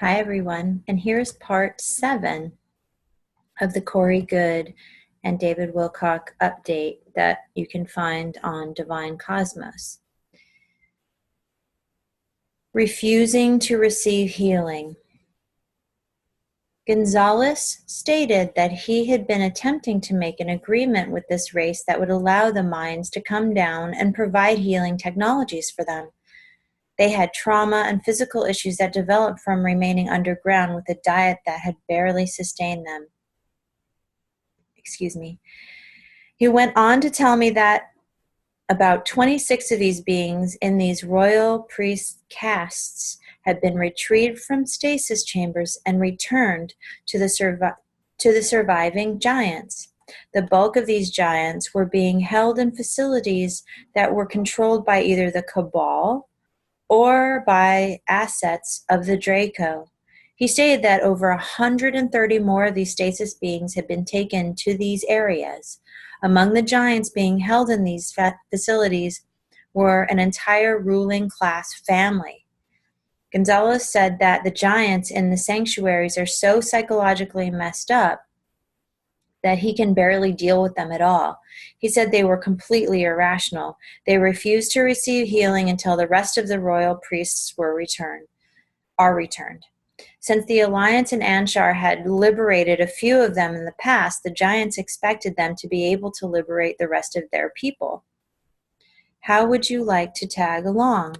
Hi, everyone, and here's part 7 of the Corey Goode and David Wilcock update that you can find on Divine Cosmos. Refusing to receive healing. Gonzalez stated that he had been attempting to make an agreement with this race that would allow the Mayans to come down and provide healing technologies for them. They had trauma and physical issues that developed from remaining underground with a diet that had barely sustained them. He went on to tell me that about 26 of these beings in these royal priest castes had been retrieved from stasis chambers and returned to the surviving giants. The bulk of these giants were being held in facilities that were controlled by either the Cabal or by assets of the Draco. He stated that over 130 more of these stasis beings had been taken to these areas. Among the giants being held in these facilities were an entire ruling class family. Gonzalez said that the giants in the sanctuaries are so psychologically messed up that he can barely deal with them at all. He said they were completely irrational. They refused to receive healing until the rest of the royal priests are returned. Since the Alliance and Anshar had liberated a few of them in the past, the giants expected them to be able to liberate the rest of their people. How would you like to tag along?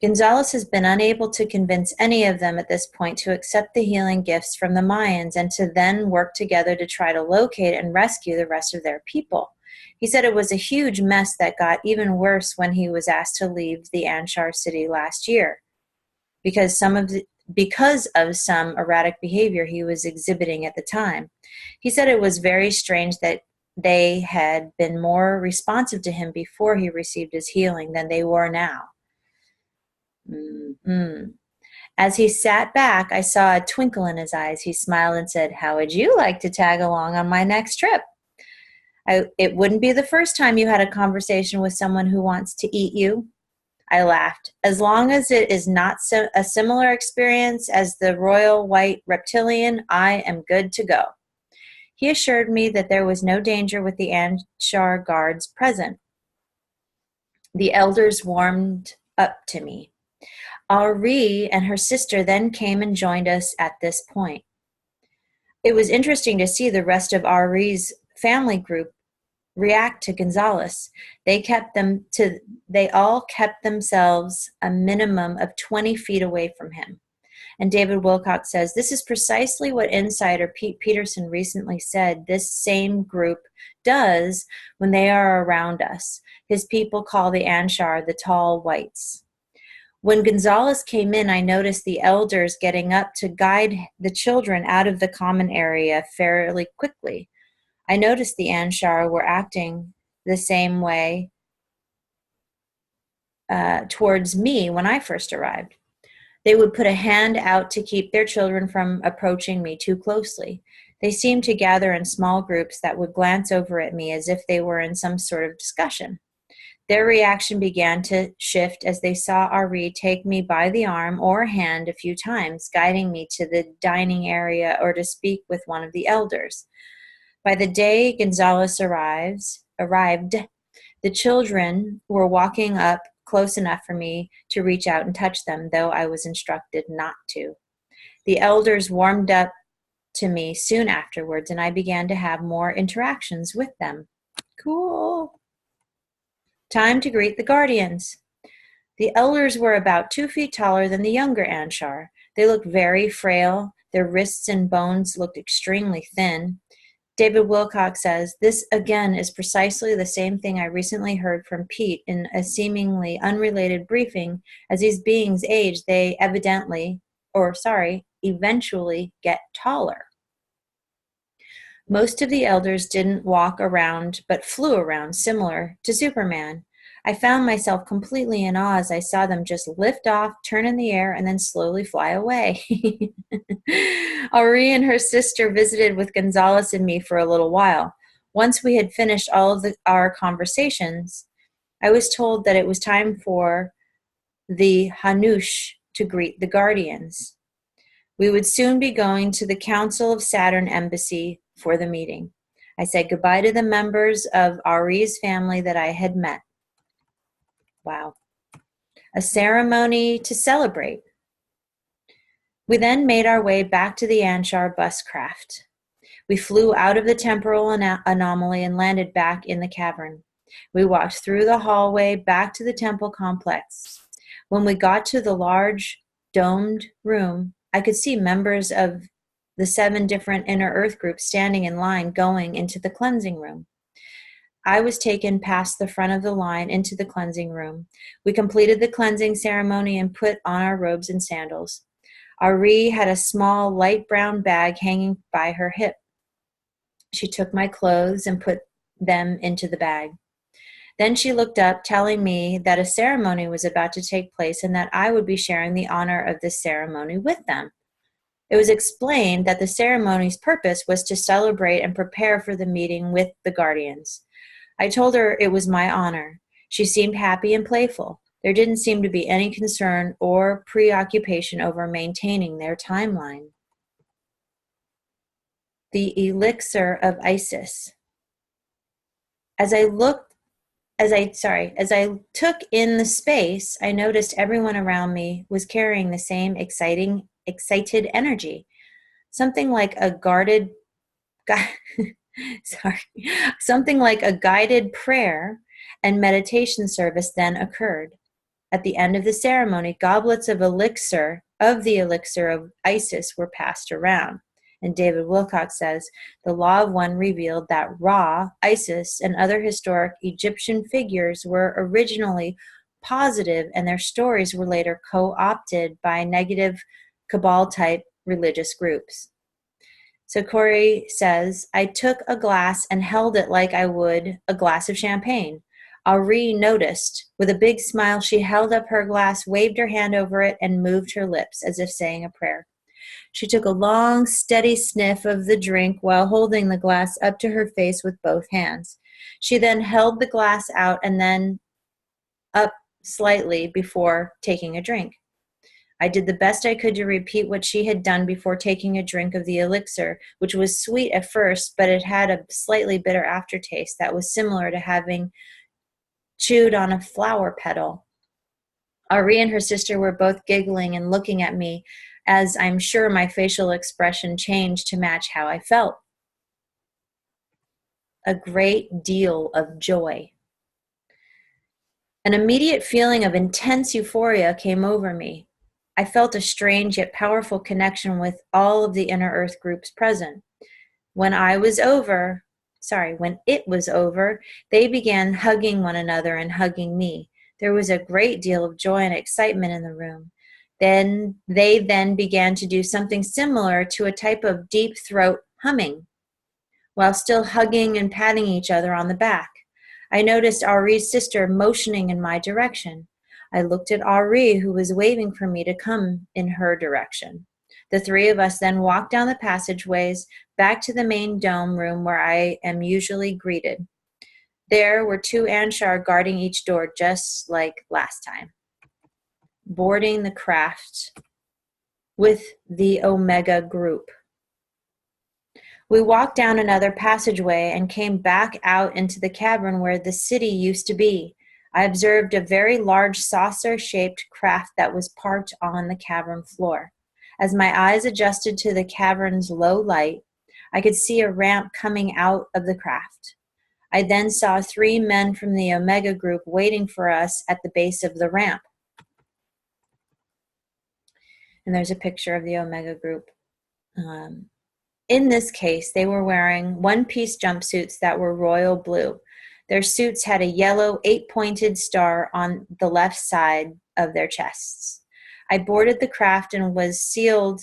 Gonzalez has been unable to convince any of them at this point to accept the healing gifts from the Mayans and to then work together to try to locate and rescue the rest of their people. He said it was a huge mess that got even worse when he was asked to leave the Anshar city last year because of some erratic behavior he was exhibiting at the time. He said it was very strange that they had been more responsive to him before he received his healing than they were now. As he sat back, I saw a twinkle in his eyes. He smiled and said, "How would you like to tag along on my next trip?" It wouldn't be the first time you had a conversation with someone who wants to eat you. I laughed. As long as it is not a similar experience as the royal white reptilian, I am good to go. He assured me that there was no danger with the Anshar guards present. The elders warmed up to me. Ari and her sister then came and joined us at this point. It was interesting to see the rest of Ari's family group react to Gonzalez. They all kept themselves a minimum of 20 feet away from him. And David Wilcock says, this is precisely what insider Pete Peterson recently said this same group does when they are around us. His people call the Anshar the tall whites. When Gonzalez came in, I noticed the elders getting up to guide the children out of the common area fairly quickly. I noticed the Anshar were acting the same way towards me when I first arrived. They would put a hand out to keep their children from approaching me too closely. They seemed to gather in small groups that would glance over at me as if they were in some sort of discussion. Their reaction began to shift as they saw Ari take me by the arm or hand a few times, guiding me to the dining area or to speak with one of the elders. By the day Gonzalez arrived, the children were walking up close enough for me to reach out and touch them, though I was instructed not to. The elders warmed up to me soon afterwards, and I began to have more interactions with them. Cool. Time to greet the guardians. The elders were about 2 feet taller than the younger Anshar. They looked very frail. Their wrists and bones looked extremely thin. David Wilcock says, this again is precisely the same thing I recently heard from Pete in a seemingly unrelated briefing. As these beings age, they eventually get taller. Most of the elders didn't walk around, but flew around, similar to Superman. I found myself completely in awe as I saw them just lift off, turn in the air, and then slowly fly away. Ari and her sister visited with Gonzalez and me for a little while. Once we had finished all of our conversations, I was told that it was time for the Hanush to greet the guardians. We would soon be going to the Council of Saturn Embassy for the meeting. I said goodbye to the members of Ari's family that I had met. Wow. A ceremony to celebrate. We then made our way back to the Anshar bus craft. We flew out of the temporal anomaly and landed back in the cavern. We walked through the hallway back to the temple complex. When we got to the large domed room, I could see members of the 7 different inner earth groups standing in line going into the cleansing room. I was taken past the front of the line into the cleansing room. We completed the cleansing ceremony and put on our robes and sandals. Ari had a small light brown bag hanging by her hip. She took my clothes and put them into the bag. Then she looked up, telling me that a ceremony was about to take place and that I would be sharing the honor of this ceremony with them. It was explained that the ceremony's purpose was to celebrate and prepare for the meeting with the guardians. I told her it was my honor. She seemed happy and playful. There didn't seem to be any concern or preoccupation over maintaining their timeline. The elixir of Isis. As I took in the space, I noticed everyone around me was carrying the same excited energy. Something like a guided prayer and meditation service then occurred. At the end of the ceremony, goblets of the elixir of Isis were passed around. And David Wilcock says, the Law of One revealed that Ra, Isis, and other historic Egyptian figures were originally positive, and their stories were later co-opted by negative Cabal-type religious groups. So Corey says, I took a glass and held it like I would a glass of champagne. Ari noticed. With a big smile, she held up her glass, waved her hand over it, and moved her lips as if saying a prayer. She took a long, steady sniff of the drink while holding the glass up to her face with both hands. She then held the glass out and then up slightly before taking a drink. I did the best I could to repeat what she had done before taking a drink of the elixir, which was sweet at first, but it had a slightly bitter aftertaste that was similar to having chewed on a flower petal. Ari and her sister were both giggling and looking at me, as I'm sure my facial expression changed to match how I felt. A great deal of joy. An immediate feeling of intense euphoria came over me. I felt a strange yet powerful connection with all of the inner earth groups present. When it was over, they began hugging one another and hugging me. There was a great deal of joy and excitement in the room. Then they began to do something similar to a type of deep throat humming, while still hugging and patting each other on the back. I noticed Ari's sister motioning in my direction. I looked at Ari, who was waving for me to come in her direction. The 3 of us then walked down the passageways back to the main dome room where I am usually greeted. There were 2 Anshar guarding each door, just like last time. Boarding the craft with the Omega group. We walked down another passageway and came back out into the cavern where the city used to be. I observed a very large saucer-shaped craft that was parked on the cavern floor. As my eyes adjusted to the cavern's low light, I could see a ramp coming out of the craft. I then saw 3 men from the Omega group waiting for us at the base of the ramp. And there's a picture of the Omega group. In this case, they were wearing one-piece jumpsuits that were royal blue. Their suits had a yellow 8-pointed star on the left side of their chests. I boarded the craft and was seated,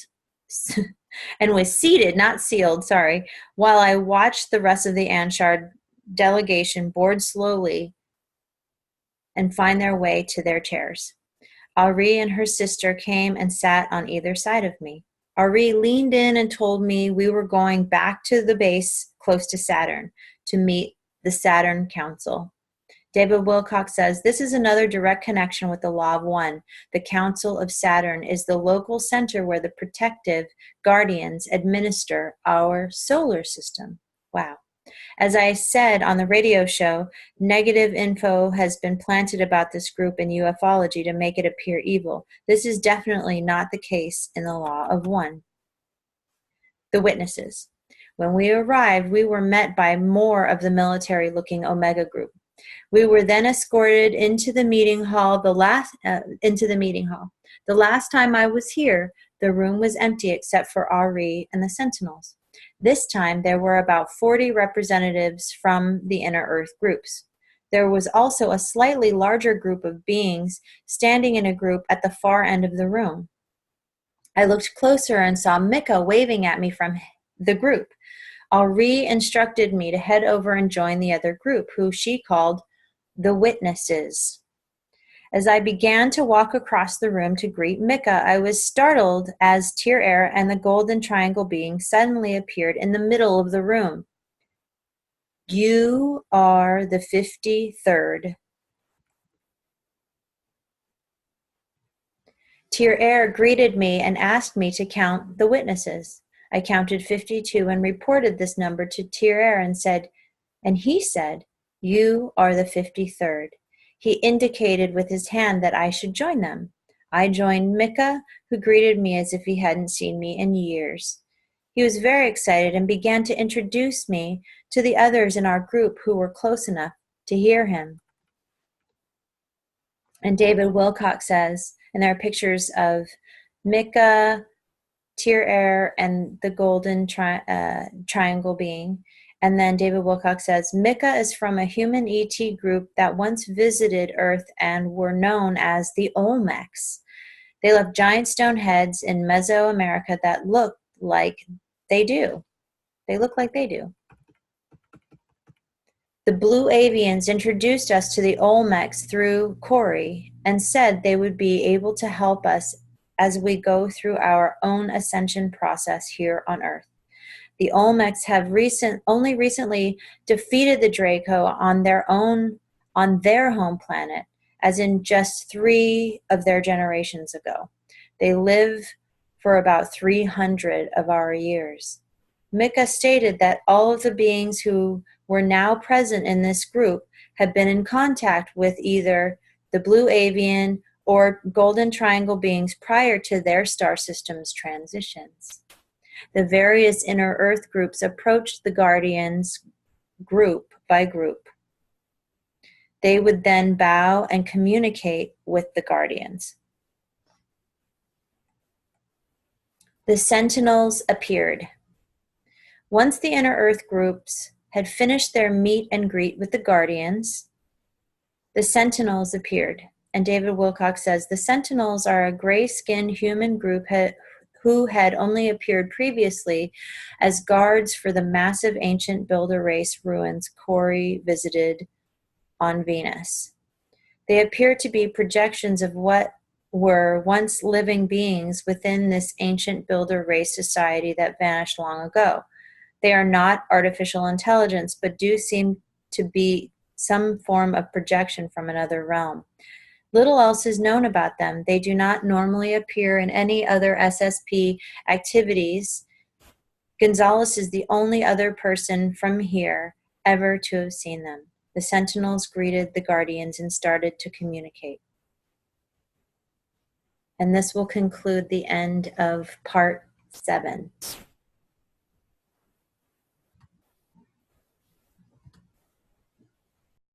while I watched the rest of the Anshar delegation board slowly and find their way to their chairs. Ari and her sister came and sat on either side of me. Ari leaned in and told me we were going back to the base close to Saturn to meet the Saturn Council. David Wilcock says, this is another direct connection with the law of one. The Council of Saturn is the local center where the protective guardians administer our solar system. Wow. As I said on the radio show, negative info has been planted about this group in ufology to make it appear evil. This is definitely not the case in the law of one. The witnesses. When we arrived, we were met by more of the military-looking Omega group. We were then escorted into the meeting hall. The last time I was here, the room was empty except for Ari and the Sentinels. This time, there were about 40 representatives from the Inner Earth groups. There was also a slightly larger group of beings standing in a group at the far end of the room. I looked closer and saw Mika waving at me from the group. Ari instructed me to head over and join the other group, who she called the Witnesses. As I began to walk across the room to greet Mika, I was startled as Tier Air and the Golden Triangle being suddenly appeared in the middle of the room. You are the 53rd. Tier Air greeted me and asked me to count the witnesses. I counted 52 and reported this number to Tier Air and he said, you are the 53rd. He indicated with his hand that I should join them. I joined Mika, who greeted me as if he hadn't seen me in years. He was very excited and began to introduce me to the others in our group who were close enough to hear him. And David Wilcock says, and there are pictures of Mika, Tier Air, and the Golden Triangle being. And then David Wilcock says, Mika is from a human ET group that once visited Earth and were known as the Olmecs. They left giant stone heads in Mesoamerica that look like they do. They look like they do. The Blue Avians introduced us to the Olmecs through Corey and said they would be able to help us as we go through our own ascension process here on Earth. The Olmecs have only recently defeated the Draco on their home planet, as in just 3 of their generations ago. They live for about 300 of our years. Mika stated that all of the beings who were now present in this group had been in contact with either the Blue Avian or Golden Triangle beings prior to their star system's transitions. The various Inner Earth groups approached the Guardians group by group. They would then bow and communicate with the Guardians. The Sentinels appeared. Once the Inner Earth groups had finished their meet and greet with the Guardians, the Sentinels appeared. And David Wilcock says, the Sentinels are a gray-skinned human group who had only appeared previously as guards for the massive ancient builder race ruins Corey visited on Venus. They appear to be projections of what were once living beings within this ancient builder race society that vanished long ago. They are not artificial intelligence, but do seem to be some form of projection from another realm. Little else is known about them. They do not normally appear in any other SSP activities. Gonzalez is the only other person from here ever to have seen them. The Sentinels greeted the Guardians and started to communicate. And this will conclude the end of part 7.